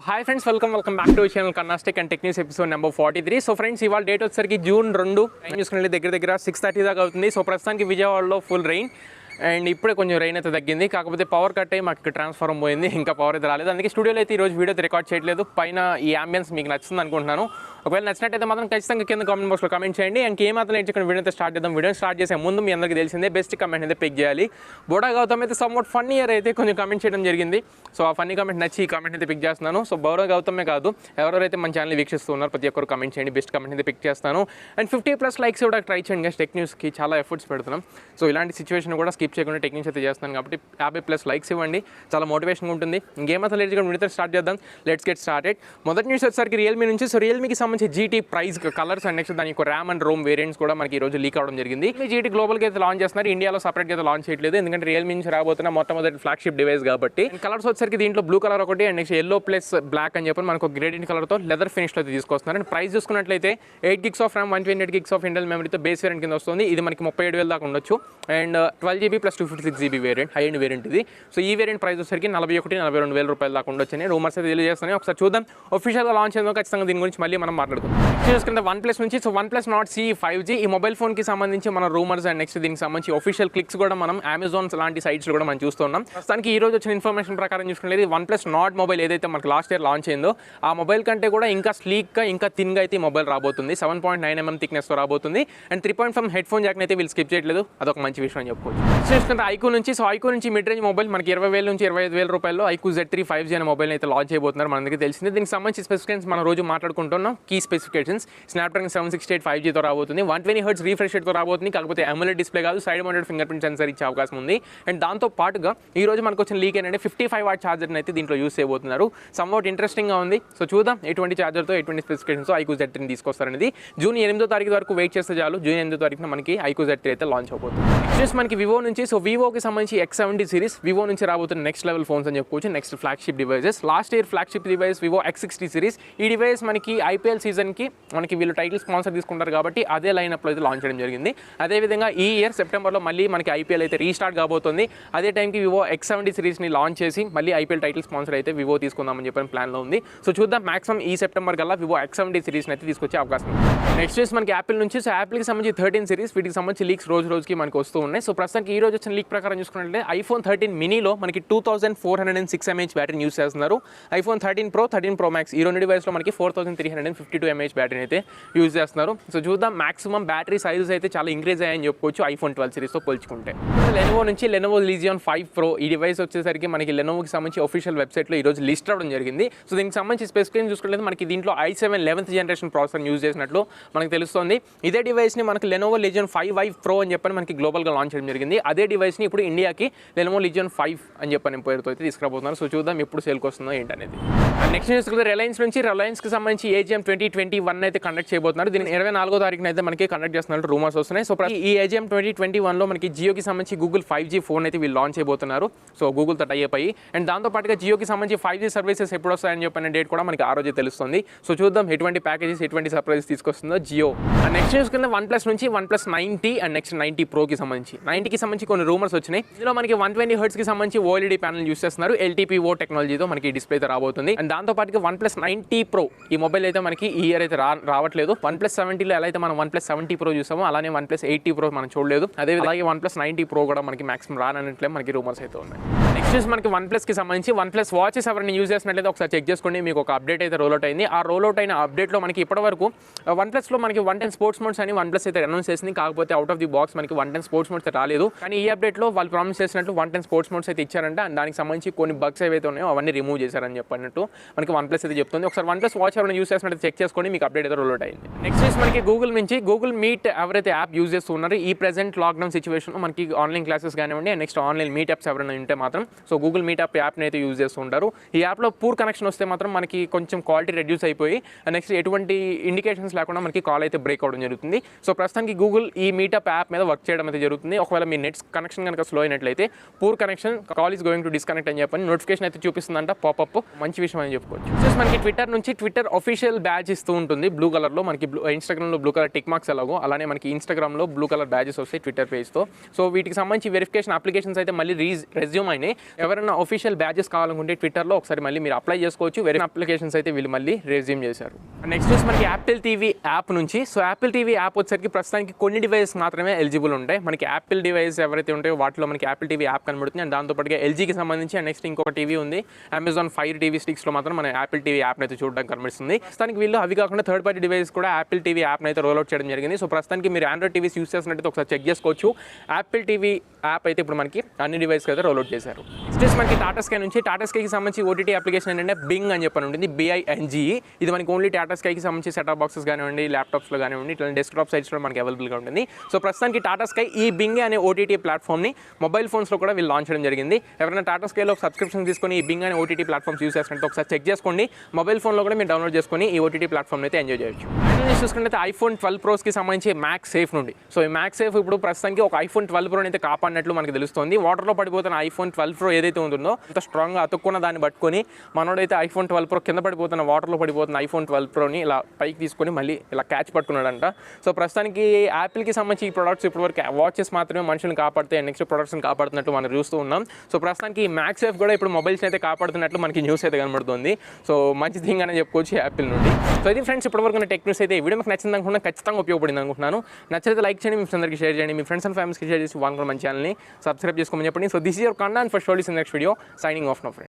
Hi friends, welcome back to channel Kanna and techies episode number 43. So friends, ఇవాళ date వచ్చేసరికి June 2. Time చూసుకున్నట్లయితే దగ్గర 6:30 దాకా అవుతుంది. సో ప్రస్తుతానికి విజయవాడలో ఫుల్ రెయిన్ అండ్ ఇప్పుడే కొంచెం రెయిన్ అయితే తగ్గింది. కాకపోతే పవర్ కట్ అయ్యి మాకు ట్రాన్స్ఫార్మర్ పోయింది, ఇంకా పవర్ అయితే రాలేదు. అందుకే స్టూడియోలో అయితే ఈరోజు వీడియో రికార్డ్ చేయట్లేదు. పైన ఈ అంబియన్స్ మీకు నచ్చుతుంది అనుకుంటున్నాను. ఒకవేళ నచ్చినట్టయితే మాత్రం ఖచ్చితంగా కింద కామెంట్ బాక్స్లో కామెంట్ చేయండి. అండ్ ఏమాత్రం ఇక్కడ వీడియో అయితే స్టార్ట్ చేద్దాం. వీడియో స్టార్ట్ చేసే ముందు మీ అందరికీ తెలిసిందే బెస్ట్ కామెంట్ అయితే పిక్ చేయాలి. బోడా గౌతమ్ అయితే సమ్వాట్ ఫన్నీ ఇయర్ అయితే కొంచెం కామెంట్ చేయడం జరిగింది. సో ఆ ఫన్నీ కామెంట్ నచ్చి ఈ కామెంట్ అయితే పిక్ చేస్తున్నాను. సో బోడా గౌతమే కాదు, ఎవరైతే మన ఛానల్ వీక్షిస్తున్నారు ప్రతి ఒక్కరు కామెంట్ చేయండి, బెస్ట్ కామెంట్ అయితే పిక్ చేస్తాను. అండ్ 50+ లైక్స్ కూడా ట్రై చేయండి. టెక్న్యూస్కి చాలా ఎఫర్ట్స్ పెడుతున్నాం. సో ఇలాంటి సిచ్యువేషన్ కూడా స్కిప్ చేయకుండా టెక్న్యూస్ అయితే చేస్తాను కాబట్టి 50+ లైక్స్ ఇవ్వండి, చాలా మోటివేషన్ ఉంటుంది. ఇంకేమైనా లేట్ చేయకుండా వీడియో స్టార్ట్ చేద్దాం. Let's get started. మొదటి న్యూస్ వచ్చేసరికి రియల్మీ నుంచి. సో రియల్మీకి సంబంధించి GT price colours and next దాని యొక్క ర్యామ్ అండ్ రోమ్ వేరియంట్స్ కూడా మనకి ఈ రోజు లీక్ అవడం జరిగింది. జీటీ గ్లోబల్కి అయితే లాంచ్ చేస్తున్నారు, ఇండియాలో సపరేట్గా అయితే లాంచ్ చేయట్లేదు. ఎందుకంటే రియల్మీ నుంచి రాబోతున్న మొట్టమొదటి ఫ్లాగ్షిప్ డివైస్ కాబట్టి. కలర్స్ వచ్చేసరికి దీంట్లో బ్లూ కలర్ ఒకటి and next yellow plus black అని చెప్పి మనకు గ్రేడియంట్ కలర్తో లెదర్ ఫినిష్లో అయితే తీసుకొస్తున్నారు. అండ్ ప్రైస్ చూసుకున్నట్లయితే 8 GB of RAM 128 GB of internal మెమరీతో బేస్ వేరియంట్ కింద వస్తుంది. ఇది మనకి 37,000 దాకా ఉండొచ్చు. And 12 GB plus 256 GB variant, high end variant ఇది. సో ఈ వేరియంట్ ప్రైస్ వచ్చేసరికి 41,000-42,000 రూపాయల దాకా ఉండొచ్చని రూమర్స్ అయితే తెలియజేస్తున్నాయి. ఒకసారి చూద్దాం ఆఫీషియల్గా లాంచ్ అయిందో ఖచ్చితంగా దీని గురించి మళ్ళీ మనం మాట్లాడుకుందాం. చూసుకుంటే OnePlus నుంచి. So OnePlus Nord CE 5G ఈ మొబైల్ ఫోన్కి సంబంధించి మన రూమర్స్ అండ్ నెక్స్ట్ దీనికి సంబంధించి ఆఫీషియల్ క్లిక్స్ కూడా మనం అమెజాన్ లాంటి సైట్స్లో కూడా మనం చూస్తున్నాం. ప్రస్తుతానికి ఈ రోజు వచ్చిన ఇన్ఫర్మేషన్ ప్రకారం చూసుకునేది OnePlus Nord మొబైల్ ఏదైతే మనకు లాస్ట్ ఇయర్ లాంచ్ అయిందో ఆ మొబైల్ కంటే కూడా ఇంకా స్లీక్గా ఇంకా థిన్గా అయితే ఈ మొబైల్ రాబోతుంది. 7.9 mm థిక్నెస్తో రాబోతుంది. అండ్ 3.5 హెడ్ ఫోన్ జాక్ని అయితే వీళ్ళు స్కిప్ చేయట్లేదు, అదొక మంచి విషయం అని చెప్పుకోవచ్చు. చూసుకుంటే ఐక్యూ నుంచి. సో ఐక్యూ నుంచి మిడ్ రేంజ్ మొబైల్ మనకి 20,000 నుంచి 25,000 రూపాయల్లో ఐక్యూ Z3 5G అనే మొబైల్ అయితే లాంచ్ చేయబోతున్నారు. మనకి తెలిసింది. దీనికి సంబంధించి స్పెసిఫికేషన్స్ మనం రోజు మాట్లాడుకుంటున్నాం. కీ స్పెసిఫికేషన్స్ స్నాప్డ్రాగన్ 768 5Gతో రాబోతుంది. 120Hz రిఫ్రెష్ రేట్తో రాబోతుంది. కాకపోతే AMOLED డిస్ప్లే కాదు, side mounted finger print sensor ఇచ్చే అవకాశం ఉంది. అండ్ దాంతో పాటుగా ఈ రోజు మనకు వచ్చిన లీక్ ఏంటంటే 55W ఛార్జర్ని అయితే దీంట్లో యూస్ చేయబోతున్నారు. సమ్వాట్ ఇంట్రెస్టింగ్గా ఉంది. సో చూద్దాం ఎటువంటి ఛార్జర్తో ఎటువంటి స్పెసిఫికేషన్స్తో ఐక్యూ Z3 తీసుకొస్తారనేది. జూన్ 8వ తారీఖు వరకు వెయిట్ చేస్తే చాలు. జూన్ 8వ తారీఖున మనకి ఐక్యూ Z3 అయితే లాంచ్ అవబోతుంది. నెక్స్ట్ మనకి వివో నుంచి. సో వివోకి సంబంధించి X70 సిరీస్ వివో నుంచి రాబోతున్న నెక్స్ట్ లెవెల్ ఫోన్స్ అని చెప్పుకోవచ్చు. Next flagship devices. Last year flagship device Vivo X60 series. ఈ డివైస్ మనకి IPL సీజన్కి మనకి వీళ్ళు టైటిల్ స్పాన్సర్ తీసుకుంటారు కాబట్టి అదే లైనప్లో అయితే లాంచ్ చేయడం జరిగింది. అదేవిధంగా ఈ ఇయర్ సెప్టెంబర్లో మళ్ళీ మనకి IPL అయితే రీస్టార్ట్ కాబోతుంది. అదే టైంకి వివో X70 సిరీస్ని లాంచ్ చేసి మళ్ళీ IPL టైటిల్ స్పాన్సర్ అయితే వివో తీసుకుందామని చెప్పిన ప్లాన్లో ఉంది. సో చూద్దాం, మాక్సిమం ఈ సెప్టెంబర్ కల్లా వివో X70 సిరీస్ని అయితే తీసుకొచ్చే అవకాశం ఉంది. నెక్స్ట్ వచ్చి మనకి యాపిల్ నుంచి. సో యాపిల్కి సంబంధించి 13 సిరీస్, వీటికి సంబంధించి లీక్స్ రోజుకి మనకి వస్తూ ఉన్నాయి. సో ప్రస్తుతానికి ఈ రోజు వచ్చిన లీక్ ప్రకారం చూసుకున్నట్లయితే iPhone 13 మినీలో మనకి 2406 mAh బ్యాటరీని యూస్ చేస్తున్నారు. iPhone 13 Pro 13 Pro Max ఈ రెండు డివైస్లో మనకి 4352 mAh బ్యాటరీని అయితే యూజ్ చేస్తున్నారు. సో చూద్దాం, మాక్సిమం బ్యాటరీ సైజెస్ అయితే చాలా ఇంక్రీజ్ అయ్యాయని చెప్పుకోవచ్చు iPhone 12 సిరీస్తో పోల్చుకుంటే. లెనోవో నుంచి లెనోవో Legion 5 Pro ఈ డివైస్ వచ్చేసరికి మనకి లెనోవోకి సంబంధించి ఆఫీషియల్ వెబ్సైట్లో ఈరోజు లిస్ట్ అవ్వడం జరిగింది. సో దీనికి సంబంధించి స్పెసిఫికేషన్ చూసుకుంటే మనకి దీంట్లో i7 11th generation processor use చేసినట్లు మనకి తెలుస్తుంది. ఇదే డివైస్ని మనకి లెనోవో Legion 5i Pro అని చెప్పని మనకి గ్లోబల్గా లాంచ్ చేయడం జరిగింది. అదే డివైస్ని ఇప్పుడు ఇండియాకి లెనోవో Legion 5 అని చెప్పని పేరుతో అయితే తీసుకురాబోతున్నారు. సో చూద్దాం ఎప్పుడు సేల్కి వస్తుందో ఏంటనేది. నెక్స్ట్ చూసుకుంటే రిలయన్స్ నుంచి. రిలయన్స్కి సంబంధించి AGM 2021 అయితే కండక్ట్ చేయబోతున్నారు. దీన్ని 24వ తారీఖున అయితే మనకి కండక్ట్ చేస్తున్నట్టు రూమర్స్ వస్తున్నాయి. సో ఈ AGM 2021లో మనకి జియోకి సంబంధించి గూగుల్ 5G ఫోన్ అయితే వీళ్ళు లాంచ్ చేయబోతున్నారు. సో గూగుల్తో టై అప్ అయ్యి. అండ్ దాంతోపాటుగా జియోకి సంబంధించి 5G సర్వీసెస్ ఎప్పుడు వస్తాయని చెప్పిన డేట్ కూడా మనకి ఆ రోజే తెలుస్తుంది. సో చూద్దాం ఎటువంటి ప్యాకేజెస్ ఎటువంటి సర్ప్రైజెస్ తీసుకొస్తుందో జియో. అండ్ నెక్స్ట్ చూసుకుంటే OnePlus నుంచి OnePlus 90 అండ్ నెక్స్ట్ 90 Proకి సంబంధించి 90కి సంబంధించి కొన్ని రూమర్స్ వచ్చినాయి. ఇందులో మనకి 120Hzకి సంబంధించి OLED ప్యానల్ యూస్ చేస్తున్నారు. LTPO టెక్నాలజీతో మనకి డిస్ప్లే అయితే రాబోతుంది. అండ్ దాంతోపాటుగా OnePlus 90 Pro ఈ మొబైల్ అయితే మనకి ఈ ఇయర్ అయితే రావట్లేదు. OnePlus 70లో ఎలా అయితే మనం OnePlus 70 Pro చూసామో అలానే OnePlus 80 Pro మనం చూడలేదు. అలాగే OnePlus 90 Pro కూడా మనకి మాక్సిమం రానట్లే మనకి రూమర్స్ అయితే ఉన్నాయి. నెక్స్ట్ మనకి OnePlusకి సంబంధించి OnePlus వాచెస్ ఎవరైనా యూజ్ చేసినట్లయితే ఒకసారి చెక్ చేసుకోండి. మీకు ఒక అప్డేట్ అయితే రోల్అవుట్ అయింది. ఆ రోల్అవుట్ అయిన అప్డేట్లో మనకి ఇప్పటివరకు OnePlusలో మనకి 110 స్పోర్ట్స్ మోడ్స్ అని OnePlus అయితే అనౌన్స్ చేసింది. కాకపోతే అవుట్ ఆఫ్ ది బాక్స్ మనకి 110 స్పోర్ట్స్ మోడ్స్ రాలేదు. కానీ ఈ అప్డేట్లో వాళ్ళు ప్రామిస్ చేసినట్టు 110 స్పోర్ట్స్ మోడ్స్ అయితే ఇచ్చారంట. అండ్ దానికి సంబంధించి కొన్ని బగ్స్ ఏవైతే ఉన్నాయో అవన్నీ రిమూవ్ చేశారని చెప్పినట్టు మనకి OnePlus అయితే చెప్తుంది. ఒకసారి OnePlus వాచ్ ఎవరైనా యూజ్ చేసినట్టు చెక్ చేసుకోండి, మీకు అప్డేట్ అయితే రోల్అవుట్ అయింది. నెక్స్ట్ మనకి గూగుల్ నుంచి. గూగుల్ మీట్ ఎవరైతే యాప్ యూజ్ చేస్తున్నారు ఈ ప్రెజెంట్ లాక్డౌన్ సిచ్యువేషన్లో మనకి ఆన్లైన్ క్లాసెస్ కానివ్వండి నెక్స్ట్ ఆన్లైన్ మీట్ యాప్స్ ఎవరైనా ఉంటే మాత్రం సో గూగుల్ మీట్ యాప్ని అయితే యూజ్ చేస్తూ ఉంటారు. ఈ యాప్లో పూర్ కనెక్షన్ వస్తే మాత్రం మనకి కొంచెం క్వాలిటీ రెడ్యూస్ అయిపోయి నెక్స్ట్ ఎటువంటి ఇండికేషన్స్ లేకుండా మనకి కాల్ అయితే బ్రేక్ అవడం జరుగుతుంది. సో ప్రస్తుతానికి గూగుల్ ఈ మీటప్ యాప్ మీద వర్క్ చేయడం అయితే జరుగుతుంది. ఒకవేళ మీ నెట్స్ కనెక్షన్ కనుక స్లో అయినట్లయితే poor connection call is going to disconnect అని చెప్పని నోటిఫికేషన్ అయితే చూపిస్తుందంట పాపప్. మంచి విషయం అని చెప్పుకోవచ్చు. సో మనకి ట్విట్టర్ నుంచి ట్విట్టర్ అఫీషియల్ బ్యాడ్జ్ బ్యాడ్జ్ ఇస్తూ ఉంటుంది బ్లూ కలర్లో. మనకి ఇన్స్టాగ్రామ్లో బ్లూ కలర్ టిక్ మార్క్స్ ఎలాగో అలానే మనకి ఇన్స్టాగ్రామ్లో బ్లూ కలర్ బ్యాడ్జెస్ వస్తాయి ట్విట్టర్ పేజ్తో. సో వీటికి సంబంధించి వెరిఫికేషన్ అప్లికేషన్స్ అయితే మళ్ళీ రెజ్యూమ్ అయినాయి. ఎవరైనా ఆఫీషియల్ బ్యాడ్జెస్ కావాలనుకుంటే ట్విట్టర్లో ఒకసారి మళ్ళీ మీరు అప్లై చేసుకోవచ్చు. వేరే అప్లికేషన్స్ అయితే వీళ్ళు మళ్ళీ రెజ్యూమ్ చేశారు. నెక్స్ట్ వచ్చి మనకి యాపిల్ టీవీ యాప్ నుంచి. సో యాపిల్ టీవీ యాప్ వచ్చేసరికి ప్రస్తుతానికి కొన్ని డివైస్ మాత్రమే ఎలిజిబుల్ ఉంటాయి. మనకి యాపిల్ డివైస్ ఎవరైతే ఉంటాయో వాటిలో మనకి యాపిల్ టీవీ యాప్ కనబడుతుంది. అండ్ దాంతోపాటుగా ఎల్జీకి సంబంధించి అండ్ నెక్స్ట్ ఇంకొక టీవీ ఉంది అమెజాన్ ఫైర్ టీవీ స్టిక్స్లో మాత్రం మన యాపిల్ టీవీ యాప్ని అయితే చూడడానికి కనిపిస్తుంది. ప్రస్తుతానికి వీళ్ళు అవి కాకుండా థర్డ్ పార్టీ డివైస్ కూడా యాపిల్ టీవీ యాప్ని అయితే రోల్అవుట్ చేయడం జరిగింది. సో ప్రస్తుతానికి మీరు ఆండ్రాయిడ్ టీవీస్ యూస్ చేసినట్టు ఒకసారి చెక్ చేసుకోవచ్చు. యాపిల్ టీవీ యాప్ అయితే ఇప్పుడు మనకి అన్ని డివైస్కి అయితే రోల్అవుట్ చేశారు. నెక్స్ట్ మనకి టాటా స్కై నుంచి. టాటా స్కైకి సంబంధించి ఓటీటీ అప్లికేషన్ ఏంటంటే బింగ్ అని చెప్పని ఉంటుంది, BINGE. ఇది మనకి ఓన్లీ టాటా స్కైకి సంబంధించి సెటాప్ బాక్సెస్ కానివ్వండి, ల్యాప్టాప్స్లో కానివ్వండి, ఇట్లా డెస్క్టాప్ సైట్స్లో మనకి అవైలబుల్గా ఉంటుంది. సో ప్రస్తుతానికి టాటా స్కై ఈ బింగ్ అనే ఓటీటీ ప్లాట్ఫామ్ని మొబైల్ ఫోన్స్లో కూడా వీళ్ళు లాంచ్ చేయడం జరిగింది. ఎవరైనా టాటా స్కైలో సబ్స్క్రిప్షన్ తీసుకొని ఈ బింగ్ అనే ఓటీటీ ప్లాట్ఫామ్స్ యూస్ చేసినట్టు ఒకసారి చెక్ చేసుకోండి. మొబైల్ ఫోన్లో కూడా మీరు డౌన్లోడ్ చేసుకొని ఈ ఓటీటీ ప్లాట్ఫామ్ అయితే ఎంజాయ్ చేయొచ్చు. చూసుకుంటే ఐఫోన్ 12 ప్రోస్కి సంబంధించి మ్యాక్స్ సేఫ్ నుండి. సో ఈ మ్యాక్స్ సేఫ్ ఇప్పుడు ప్రస్తుతానికి ఒక ఐఫోన్ 12 ప్రోని అయితే కాపాడినట్లు మనకు తెలుస్తుంది. వాటర్లో పడిపోతున్న ఐఫోన్ 12 ప్రో ఏదైతే ఉంటుందో అంత స్ట్రాంగ్గా అతుక్కున్న దాన్ని పట్టుకొని మనోడైతే ఐఫోన్ 12 ప్రో కింద పడిపోతున్న వాటర్లో పడిపోతున్న ఐఫోన్ 12 ప్రోని ఇలా పైకి తీసుకొని మళ్ళీ ఇలా క్యాచ్ పట్టుకున్నాడంట. సో ప్రస్తుతానికి యాపిల్కి సంబంధించి ఈ ప్రొడక్ట్స్ ఇప్పటివరకు వాచెస్ మాత్రమే మనుషులను కాపాడితే నెక్స్ట్ ప్రొడక్ట్స్ని కాపాడుతున్నట్టు మనం చూస్తూ ఉన్నాం. సో ప్రస్తుతానికి ఈ మ్యాక్స్ సేఫ్ కూడా ఇప్పుడు మొబైల్స్ని అయితే కాపాడుతున్నట్లు మనకి న్యూస్ అయితే కనబడుతుంది. సో మంచి థింగ్ అని చెప్పుకోవచ్చు యాపిల్ నుండి. సో ఇది ఫ్రెండ్స్ ఇప్పటివరకు ఉన్న టెక్ న్యూస్ అయితే. ఈ వీడియో మీకు నచ్చింది అనుకున్నా, ఖచ్చితంగా ఉపయోగపడింది అనుకుంటున్నాను. నచ్చితే లైక్ చేయండి, మీ ఫ్రెండ్స్ అందరికీ షేర్ చేయండి, మీ ఫ్రెండ్స్ అండ్ ఫ్యామిలీస్కి షేర్ చేసి వాళ్ళని కూడా మన ఛానల్ని సబ్స్క్రైబ్ చేసుకోమని చెప్పండి. So this is your Kanna and ఫర్ షోలీస్ in next video. Signing off no friends.